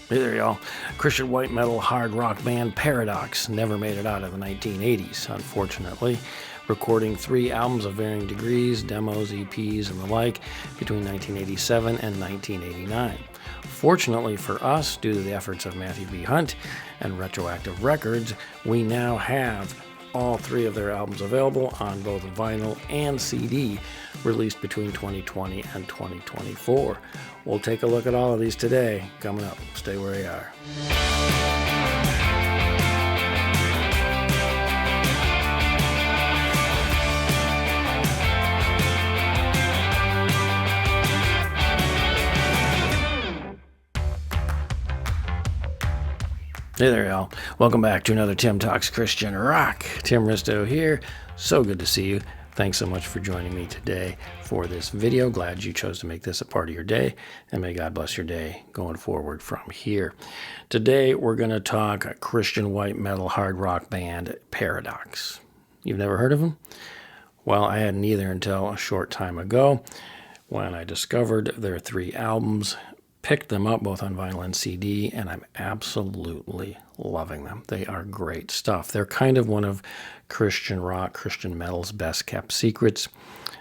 Hey there, y'all. Christian white metal hard rock band Paradox never made it out of the 1980s, unfortunately, recording 3 albums of varying degrees, demos, EPs, and the like between 1987 and 1989. Fortunately for us, due to the efforts of Matthew B. Hunt and Retroactive Records, we now have all 3 of their albums available on both vinyl and CD, released between 2020 and 2024. We'll take a look at all of these today. Coming up, stay where you are. Hey there, y'all. Welcome back to another Tim Talks Christian Rock. Tim Risto here. So good to see you. Thanks so much for joining me today for this video. Glad you chose to make this a part of your day, and may God bless your day going forward from here. Today, we're going to talk Christian white metal hard rock band Paradox. You've never heard of them? Well, I hadn't either until a short time ago when I discovered their 3 albums, picked them up both on vinyl and CD, and I'm absolutely loving them. They are great stuff. They're kind of one of Christian rock, Christian metal's best kept secrets.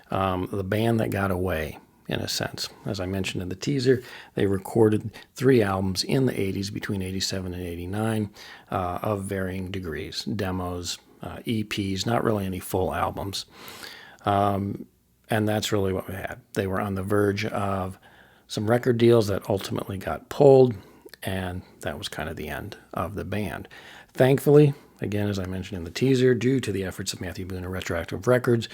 The band that got away, in a sense. As I mentioned in the teaser, they recorded 3 albums in the 80s, between 87 and 89, of varying degrees. Demos, EPs, not really any full albums. And that's really what we had. They were on the verge of some record deals that ultimately got pulled, and that was kind of the end of the band. Thankfully, again, as I mentioned in the teaser, due to the efforts of Matthew Boone and Retroactive Records,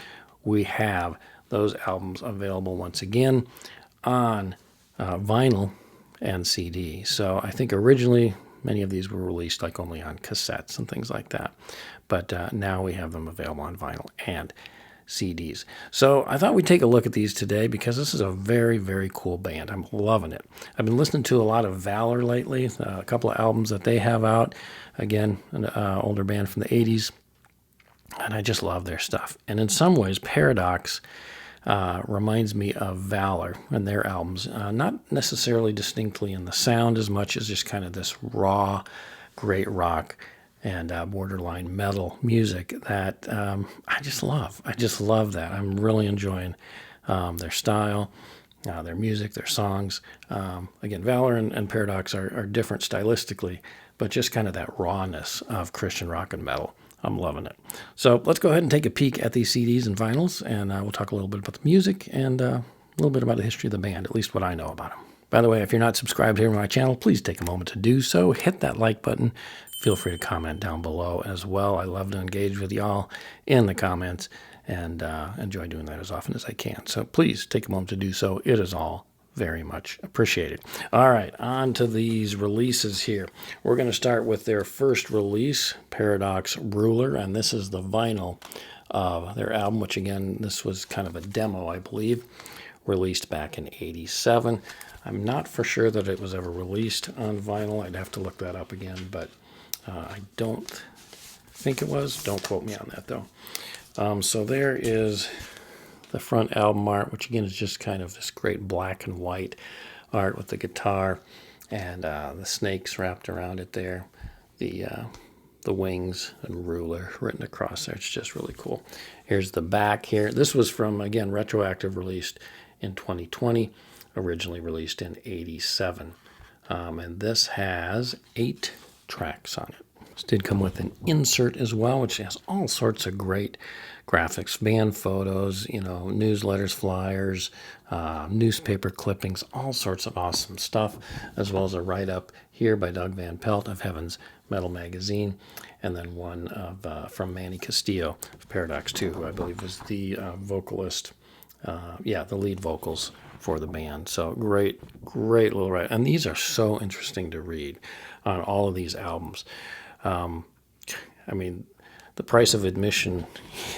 we have those albums available once again on vinyl and CD. So I think originally many of these were released like only on cassettes and things like that, but now we have them available on vinyl and CDs. So I thought we'd take a look at these today because this is a very, very cool band. I'm loving it. I've been listening to a lot of Valor lately, a couple of albums that they have out. Again, an older band from the 80s, and I just love their stuff. And in some ways, Paradox reminds me of Valor and their albums, not necessarily distinctly in the sound as much as just kind of this raw, great rock and borderline metal music that I just love. I just love that. I'm really enjoying their style, their music, their songs. Again, Valor and Paradox are different stylistically, but just kind of that rawness of Christian rock and metal. I'm loving it. So let's go ahead and take a peek at these CDs and vinyls, and we'll talk a little bit about the music and a little bit about the history of the band, at least what I know about them. By the way, if you're not subscribed here to my channel, please take a moment to do so. Hit that like button. Feel free to comment down below as well. I love to engage with y'all in the comments and enjoy doing that as often as I can. So please take a moment to do so. It is all very much appreciated. All right, on to these releases here. We're going to start with their first release, Paradox Ruler, and this is the vinyl of their album, which again, this was kind of a demo, I believe, released back in 87. I'm not for sure that it was ever released on vinyl. I'd have to look that up again, but I don't think it was. Don't quote me on that, though. So there is the front album art, which again is just kind of this great black and white art with the guitar and the snakes wrapped around it there, the wings and ruler written across there. It's just really cool. Here's the back here. This was from, again, Retroactive, released in 2020, originally released in 87. And this has 8 tracks on it. This did come with an insert as well, which has all sorts of great graphics, band photos, newsletters, flyers, newspaper clippings, all sorts of awesome stuff, as well as a write-up here by Doug Van Pelt of Heaven's Metal Magazine, and then one from Manny Castillo of Paradox 2, who I believe was the vocalist, the lead vocals for the band. So great little write. And these are so interesting to read on all of these albums. I mean, the price of admission,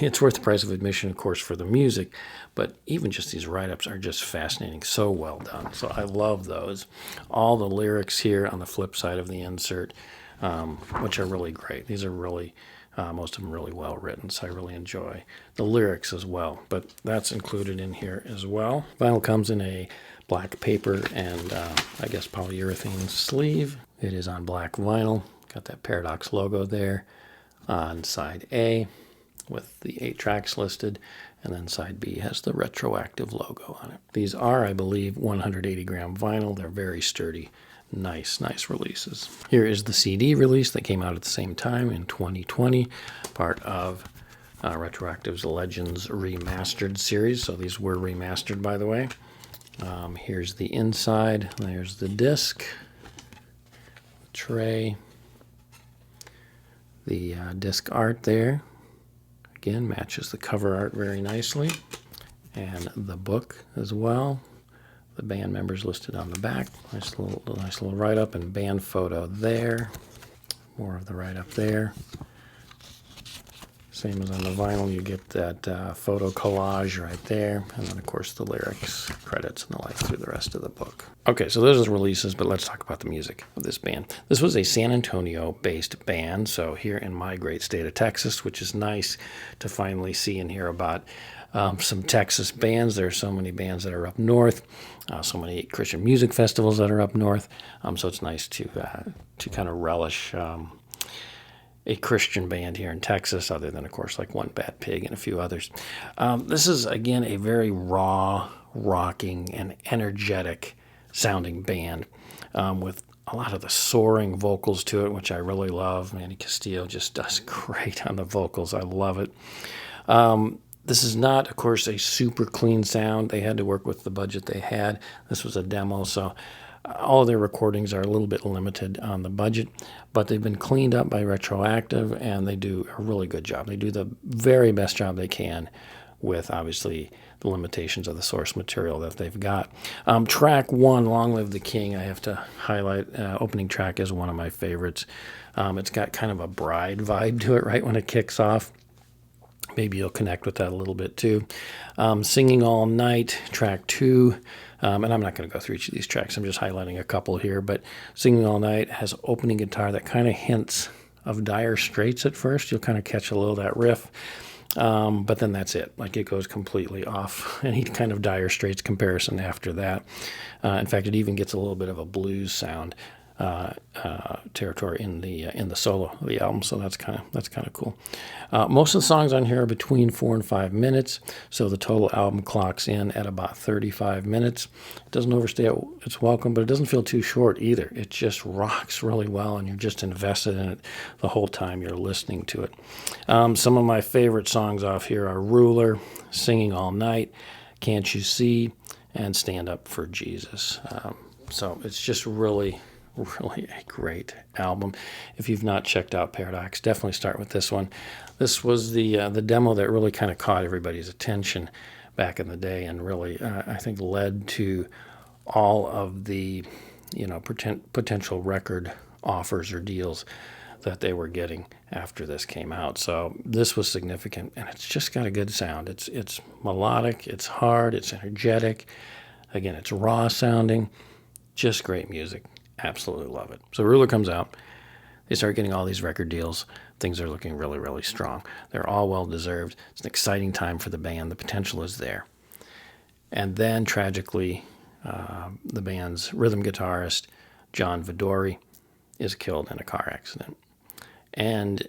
it's worth the price of admission, of course, for the music, but even just these write-ups are just fascinating, so well done. So I love those. All the lyrics here on the flip side of the insert, which are really great. These are really, most of them really well written, so I really enjoy the lyrics as well, but that's included in here as well. Vinyl comes in a black paper and I guess polyurethane sleeve. It is on black vinyl. Got that Paradox logo there on side A with the 8 tracks listed, and then side B has the Retroactive logo on it. These are, I believe, 180 gram vinyl. They're very sturdy. Nice releases. Here is the CD release that came out at the same time in 2020, part of Retroactive's Legends Remastered series. So these were remastered, by the way. Here's the inside. There's the disc, the tray, the disc art there. Again, matches the cover art very nicely. And the book as well. The band members listed on the back. Nice little write-up and band photo there. More of the write-up there. Same as on the vinyl, you get that photo collage right there. And then, of course, the lyrics, credits, and the like through the rest of the book. Okay, so those are the releases, but let's talk about the music of this band. This was a San Antonio-based band, so here in my great state of Texas, which is nice to finally see and hear about some Texas bands. There are so many bands that are up north, so many Christian music festivals that are up north, so it's nice to kind of relish a Christian band here in Texas, other than, of course, like One Bad Pig and a few others. This is, again, a very raw, rocking, and energetic sounding band with a lot of the soaring vocals to it, which I really love. Manny Castillo just does great on the vocals. I love it. This is not, of course, a super clean sound. They had to work with the budget they had. This was a demo, so all of their recordings are a little bit limited on the budget, but they've been cleaned up by Retroactive, and they do a really good job. They do the very best job they can with, obviously, the limitations of the source material that they've got. Track 1, Long Live the King, I have to highlight. Opening track is one of my favorites. It's got kind of a Bride vibe to it right when it kicks off. Maybe you'll connect with that a little bit too. Singing All Night, track 2. And I'm not going to go through each of these tracks. I'm just highlighting a couple here. But Singing All Night has opening guitar that kind of hints of Dire Straits at first. You'll kind of catch a little of that riff. But then that's it. Like, it goes completely off any kind of Dire Straits comparison after that. In fact, it even gets a little bit of a blues sound territory in the solo of the album, so that's kind of cool. Most of the songs on here are between 4 and 5 minutes, so the total album clocks in at about 35 minutes. It doesn't overstay its welcome, but it doesn't feel too short either. It just rocks really well, and you're just invested in it the whole time you're listening to it. Some of my favorite songs off here are Ruler, Singing All Night, Can't You See, and Stand Up for Jesus. So it's just really a great album. If you've not checked out Paradox, definitely start with this one. This was the demo that really kind of caught everybody's attention back in the day, and really I think led to all of the potential record offers or deals that they were getting after this came out. So this was significant, and it's just got a good sound. It's melodic, it's hard, it's energetic. Again, it's raw sounding, just great music. Absolutely love it. So Ruler comes out. They start getting all these record deals. Things are looking really, really strong. They're all well-deserved. It's an exciting time for the band. The potential is there. And then, tragically, the band's rhythm guitarist, John Vidori, is killed in a car accident. And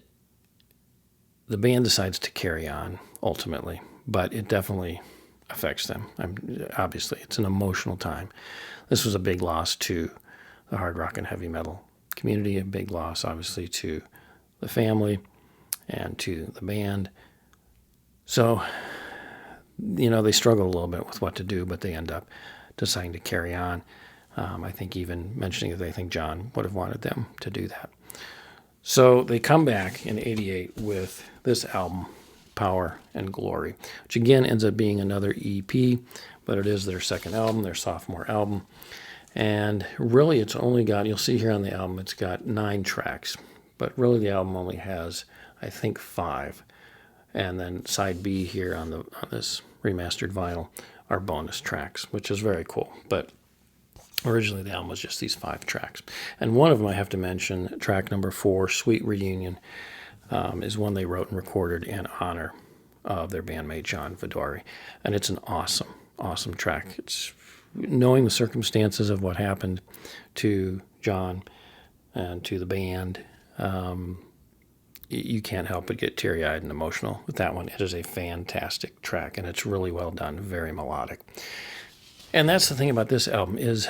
the band decides to carry on, ultimately, but it definitely affects them. Obviously, it's an emotional time. This was a big loss to the hard rock and heavy metal community, a big loss, obviously, to the family and to the band. So, they struggle a little bit with what to do, but they end up deciding to carry on. I think even mentioning that they think John would have wanted them to do that. So they come back in '88 with this album, Power and Glory, which again ends up being another EP, but it is their second album, their sophomore album. And really it's only got, you'll see here on the album, it's got 9 tracks, but really the album only has, I think, 5. And then side B here on this remastered vinyl are bonus tracks, which is very cool. But originally the album was just these 5 tracks. And one of them I have to mention, track number 4, Sweet Reunion, is one they wrote and recorded in honor of their bandmate John Vidori. And it's an awesome track. It's knowing the circumstances of what happened to John and to the band, you can't help but get teary-eyed and emotional with that one. It is a fantastic track, and it's really well done, very melodic. And that's the thing about this album is,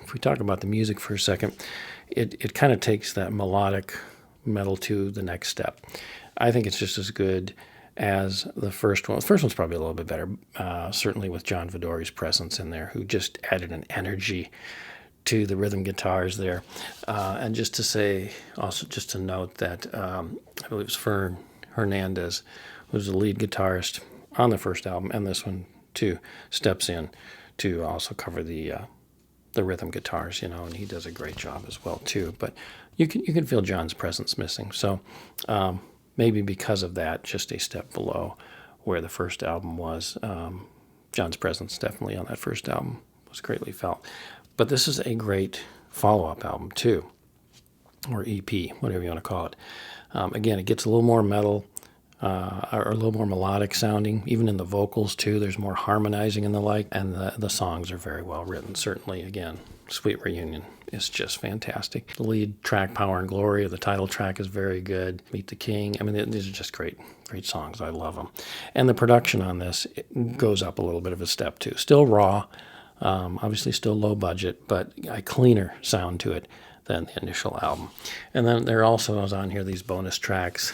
if we talk about the music for a second, it kind of takes that melodic metal to the next step. I think it's just as good as the first one. The first one's probably a little bit better, certainly with John Vidori's presence in there, who just added an energy to the rhythm guitars there. And just to say, also just to note that I believe it was Fern Hernandez, who's the lead guitarist on the first album, and this one too, steps in to also cover the rhythm guitars, and he does a great job as well too. But you can feel John's presence missing. So maybe because of that, just a step below where the first album was. John's presence definitely on that first album was greatly felt. But this is a great follow-up album too, or EP, whatever you want to call it. Again, it gets a little more metal, or a little more melodic sounding, even in the vocals too. There's more harmonizing and the like, and the songs are very well written. Certainly, again, Sweet Reunion is just fantastic. The lead track, Power and Glory, the title track is very good. Meet the King. I mean, these are just great songs. I love them. And the production on this goes up a little bit of a step too. Still raw, obviously still low budget, but a cleaner sound to it than the initial album. And then there also is on here these bonus tracks,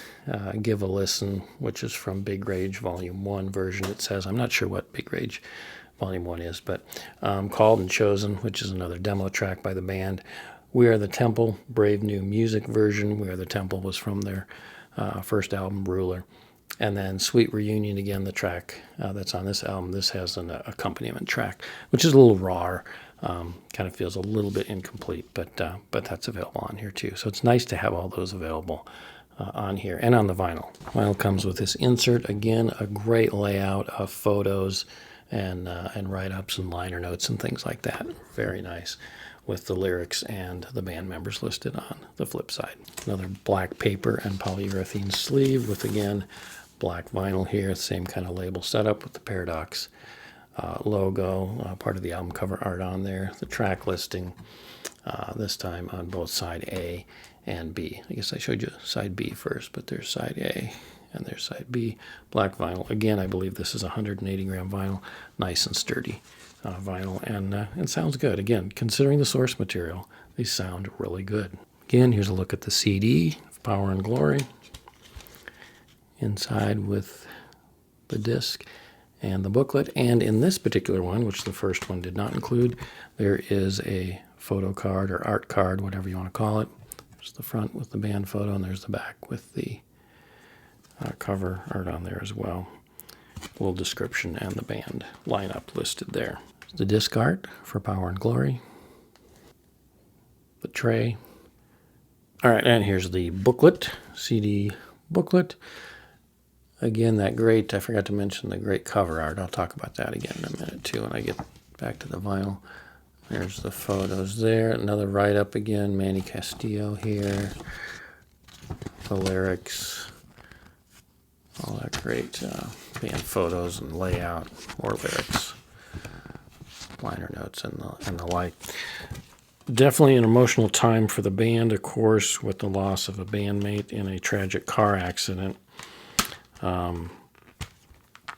Give a Listen, which is from Big Rage Volume 1 version. It says, I'm not sure what Big Rage Volume 1 is, but Called and Chosen, which is another demo track by the band. We Are the Temple, Brave New Music version. We Are the Temple was from their first album, Ruler. And then Sweet Reunion, again, the track that's on this album. This has an accompaniment track, which is a little raw, kind of feels a little bit incomplete, but that's available on here too. So it's nice to have all those available on here and on the vinyl. Vinyl comes with this insert, again, a great layout of photos and write-ups and liner notes and things like that. Very nice, with the lyrics and the band members listed on the flip side. Another black paper and polyurethane sleeve with, again, black vinyl here, same kind of label setup with the Paradox logo, part of the album cover art on there, the track listing, this time on both side A and B. I guess I showed you side B first, but there's side A and there's side B. Black vinyl. Again, I believe this is 180 gram vinyl, nice and sturdy vinyl, and it sounds good. Again, considering the source material, they sound really good. Again, here's a look at the CD of Power and Glory. Inside with the disc and the booklet. And in this particular one, which the first one did not include, there is a photo card or art card, whatever you want to call it. There's the front with the band photo, and there's the back with the cover art on there as well. A little description and the band lineup listed there. The disc art for Power and Glory. The tray. All right, and here's the booklet, CD booklet. Again, that great, I forgot to mention the great cover art. I'll talk about that again in a minute too when I get back to the vinyl. There's the photos there. Another write-up again, Manny Castillo here. The lyrics. All that great band photos and layout, more lyrics, liner notes and the like. Definitely an emotional time for the band, of course, with the loss of a bandmate in a tragic car accident.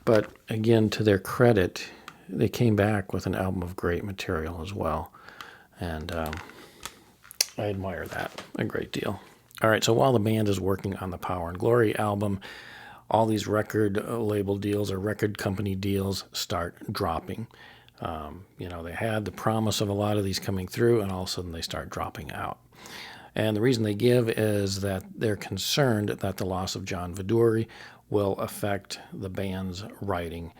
But again, to their credit, they came back with an album of great material as well. And I admire that a great deal. All right, so while the band is working on the Power and Glory album, all these record label deals or record company deals start dropping. They had the promise of a lot of these coming through, and all of a sudden they start dropping out. And the reason they give is that they're concerned that the loss of John Vidori will affect the band's writing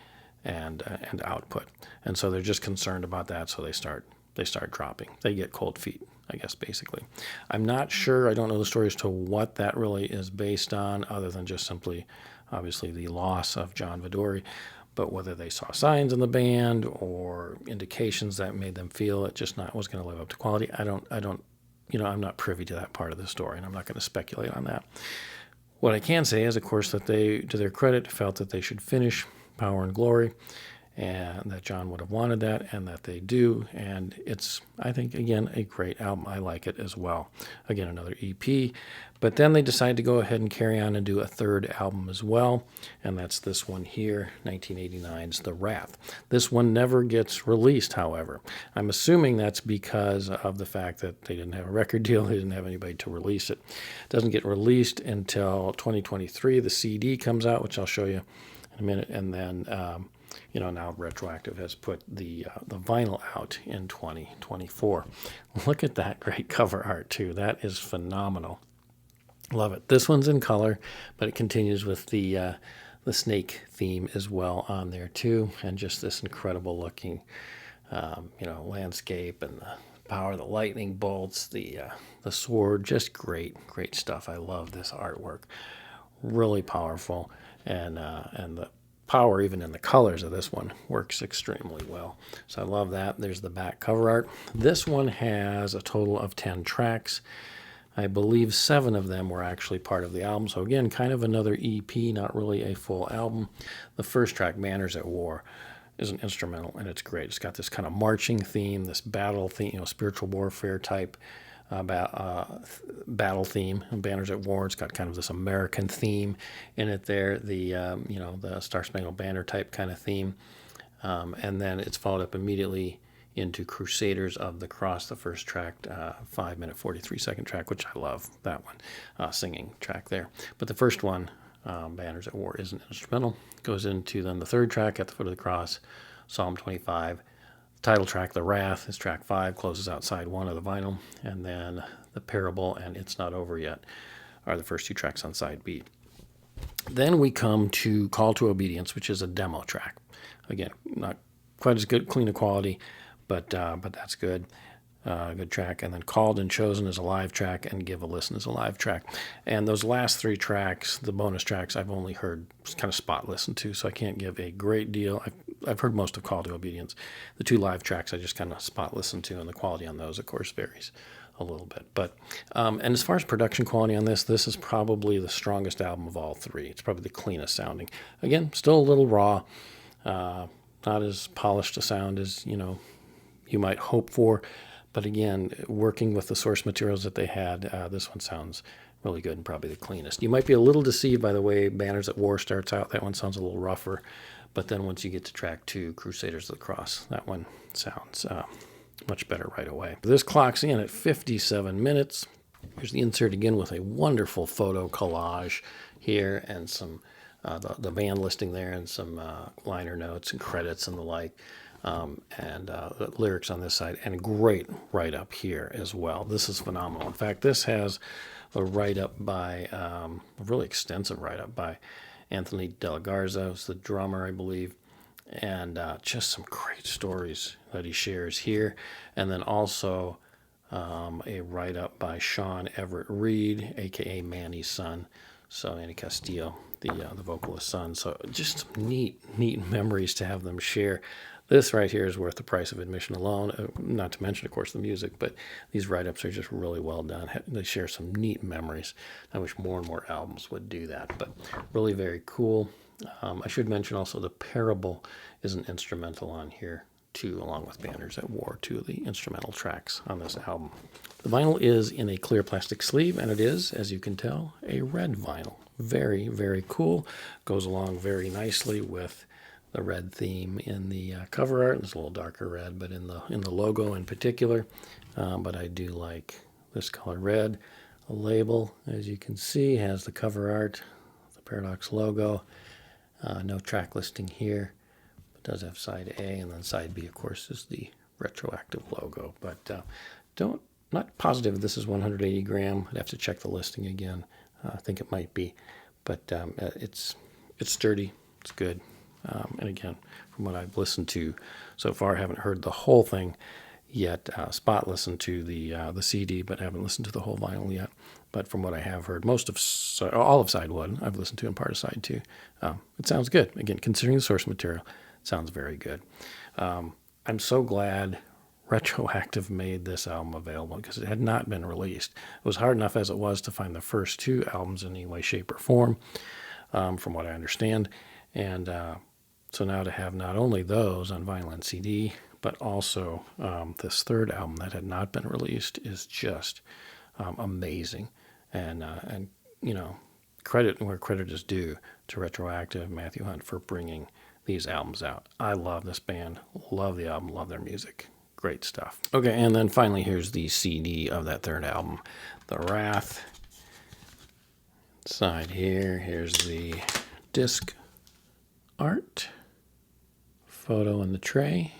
and output. And so they're just concerned about that, so they start dropping. They get cold feet, I guess, basically. I'm not sure, I don't know the story as to what that really is based on, other than just simply, obviously, the loss of John Vidori, but whether they saw signs in the band or indications that made them feel it just was going to live up to quality. I'm not privy to that part of the story, and I'm not going to speculate on that. What I can say is, of course, that they, to their credit, felt that they should finish Power and Glory and that John would have wanted that, and that they do. And it's, I think, again, a great album. I like it as well. Again, another EP. But then they decided to go ahead and carry on and do a third album as well, and that's this one here, 1989's The Wrath. This one never gets released, however. I'm assuming that's because of the fact that they didn't have a record deal, they didn't have anybody to release it. It doesn't get released until 2023. The CD comes out, which I'll show you in a minute, and then now Retroactive has put the vinyl out in 2024. Look at that great cover art too. That is phenomenal. Love it. This one's in color, but it continues with the snake theme as well on there too, and just this incredible looking landscape and the power of the lightning bolts, the sword, just great stuff. I love this artwork. Really powerful, and the power even in the colors of this one works extremely well. So I love that. There's the back cover art. This one has a total of 10 tracks. I believe 7 of them were actually part of the album. So again, kind of another EP, not really a full album. The first track, Banners at War, is an instrumental, and it's great. It's got this kind of marching theme, this battle theme, spiritual warfare type battle theme. And Banners at War, it's got kind of this American theme in it there, the Star Spangled Banner type kind of theme. And then it's followed up immediately into Crusaders of the Cross, the first track, 5-minute, 43-second track, which I love, that one, singing track there. But the first one, Banners at War, is an instrumental. Goes into then the third track, At the Foot of the Cross, Psalm 25. Title track, The Wrath, is track 5, closes out side 1 of the vinyl. And then The Parable and It's Not Over Yet are the first 2 tracks on side B. Then we come to Call to Obedience, which is a demo track. Again, not quite as good, clean a quality, but that's good. Good track. And then Called and Chosen is a live track, and Give a Listen is a live track. And those last 3 tracks, the bonus tracks, I've only heard kind of spot listen to, so I can't give a great deal. I've heard most of Call to Obedience. The 2 live tracks I just kind of spot listen to, and the quality on those, of course, varies a little bit. But and as far as production quality on this is probably the strongest album of all 3. It's probably the cleanest sounding. Again, still a little raw, not as polished a sound as you might hope for. But again, working with the source materials that they had, this one sounds really good and probably the cleanest. You might be a little deceived by the way Banners at War starts out. That one sounds a little rougher. But then once you get to track 2, Crusaders of the Cross, that one sounds much better right away. This clocks in at 57 minutes. Here's the insert again with a wonderful photo collage here and some the band listing there and some liner notes and credits and the like. And the lyrics on this side, and a great write-up here as well. This is phenomenal. In fact, this has a write-up by, a really extensive write-up by Anthony De La Garza, who's the drummer, I believe, and just some great stories that he shares here. And then also a write-up by Sean Everett Reed, a.k.a. Manny's son, so Manny Castillo, the vocalist's son. So just some neat memories to have them share. This right here is worth the price of admission alone, not to mention, of course, the music, but these write-ups are just really well done. They share some neat memories. I wish more and more albums would do that, but really very cool. I should mention also The Parable is an instrumental on here, too, along with Banners at War, 2 of the instrumental tracks on this album. The vinyl is in a clear plastic sleeve, and it is, as you can tell, a red vinyl. Very, very cool. Goes along very nicely with the red theme in the cover art. It's a little darker red, but in the logo in particular. But I do like this color red. The label, as you can see, has the cover art, the Paradox logo. No track listing here. It does have side A, and then side B, of course, is the Retroactive logo. But not positive if this is 180 gram. I'd have to check the listing again. I think it might be, but it's sturdy. It's good. And again, from what I've listened to so far, I haven't heard the whole thing yet. Spot listened to the CD, but haven't listened to the whole vinyl yet. But from what I have heard, all of side 1 I've listened to, and part of side 2. It sounds good. Again, considering the source material, it sounds very good. I'm so glad Retroactive made this album available because it had not been released. It was hard enough as it was to find the first 2 albums in any way, shape, or form, from what I understand. And So now to have not only those on vinyl and CD, but also this third album that had not been released is just amazing. And you know, credit where credit is due to Retroactive, Matthew Hunt, for bringing these albums out. I love this band, love the album, love their music. Great stuff. Okay, and then finally here's the CD of that third album, The Wrath. Side here, here's the disc art, photo in the tray,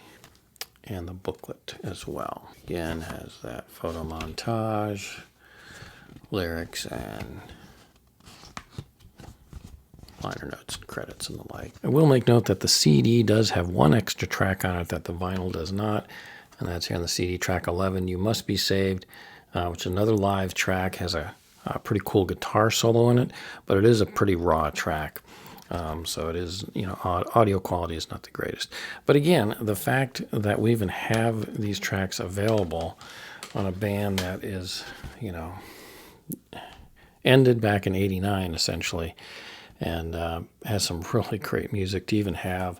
and the booklet as well. Again, has that photo montage, lyrics, and liner notes and credits and the like. I will make note that the CD does have one extra track on it that the vinyl does not, and that's here on the CD, track 11, You Must Be Saved, which is another live track, has a pretty cool guitar solo in it, but it is a pretty raw track. So it is, you know, audio quality is not the greatest. But again, the fact that we even have these tracks available on a band that is, you know, ended back in '89 essentially, and has some really great music, to even have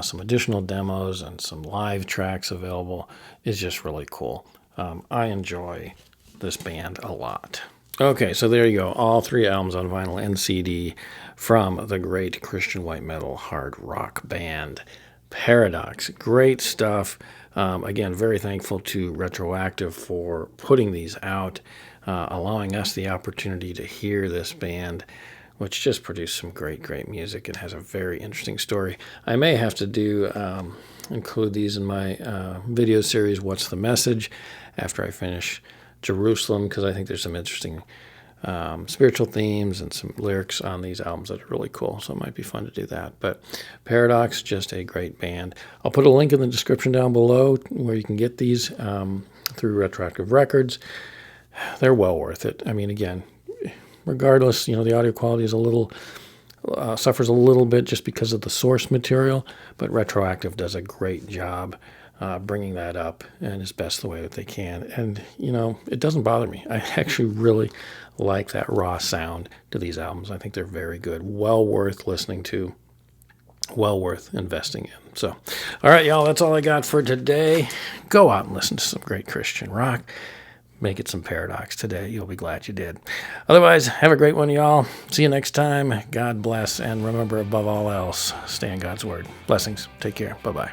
some additional demos and some live tracks available is just really cool. I enjoy this band a lot. Okay, so there you go. All three albums on vinyl and CD from the great Christian white metal hard rock band Paradox. Great stuff. Again, very thankful to Retroactive for putting these out, allowing us the opportunity to hear this band, which just produced some great music and has a very interesting story. I may have to include these in my video series, What's the Message, after I finish Jerusalem, because I think there's some interesting spiritual themes and some lyrics on these albums that are really cool, so it might be fun to do that. But Paradox, just a great band. I'll put a link in the description down below where you can get these through Retroactive Records. They're well worth it. I mean, again, regardless, you know, the audio quality is a little suffers a little bit just because of the source material, but Retroactive does a great job bringing that up in as best the way that they can. And, you know, it doesn't bother me. I actually really like that raw sound to these albums. I think they're very good. Well worth listening to. Well worth investing in. So, all right, y'all, that's all I got for today. Go out and listen to some great Christian rock. Make it some Paradox today. You'll be glad you did. Otherwise, have a great one, y'all. See you next time. God bless. And remember, above all else, stay in God's Word. Blessings. Take care. Bye-bye.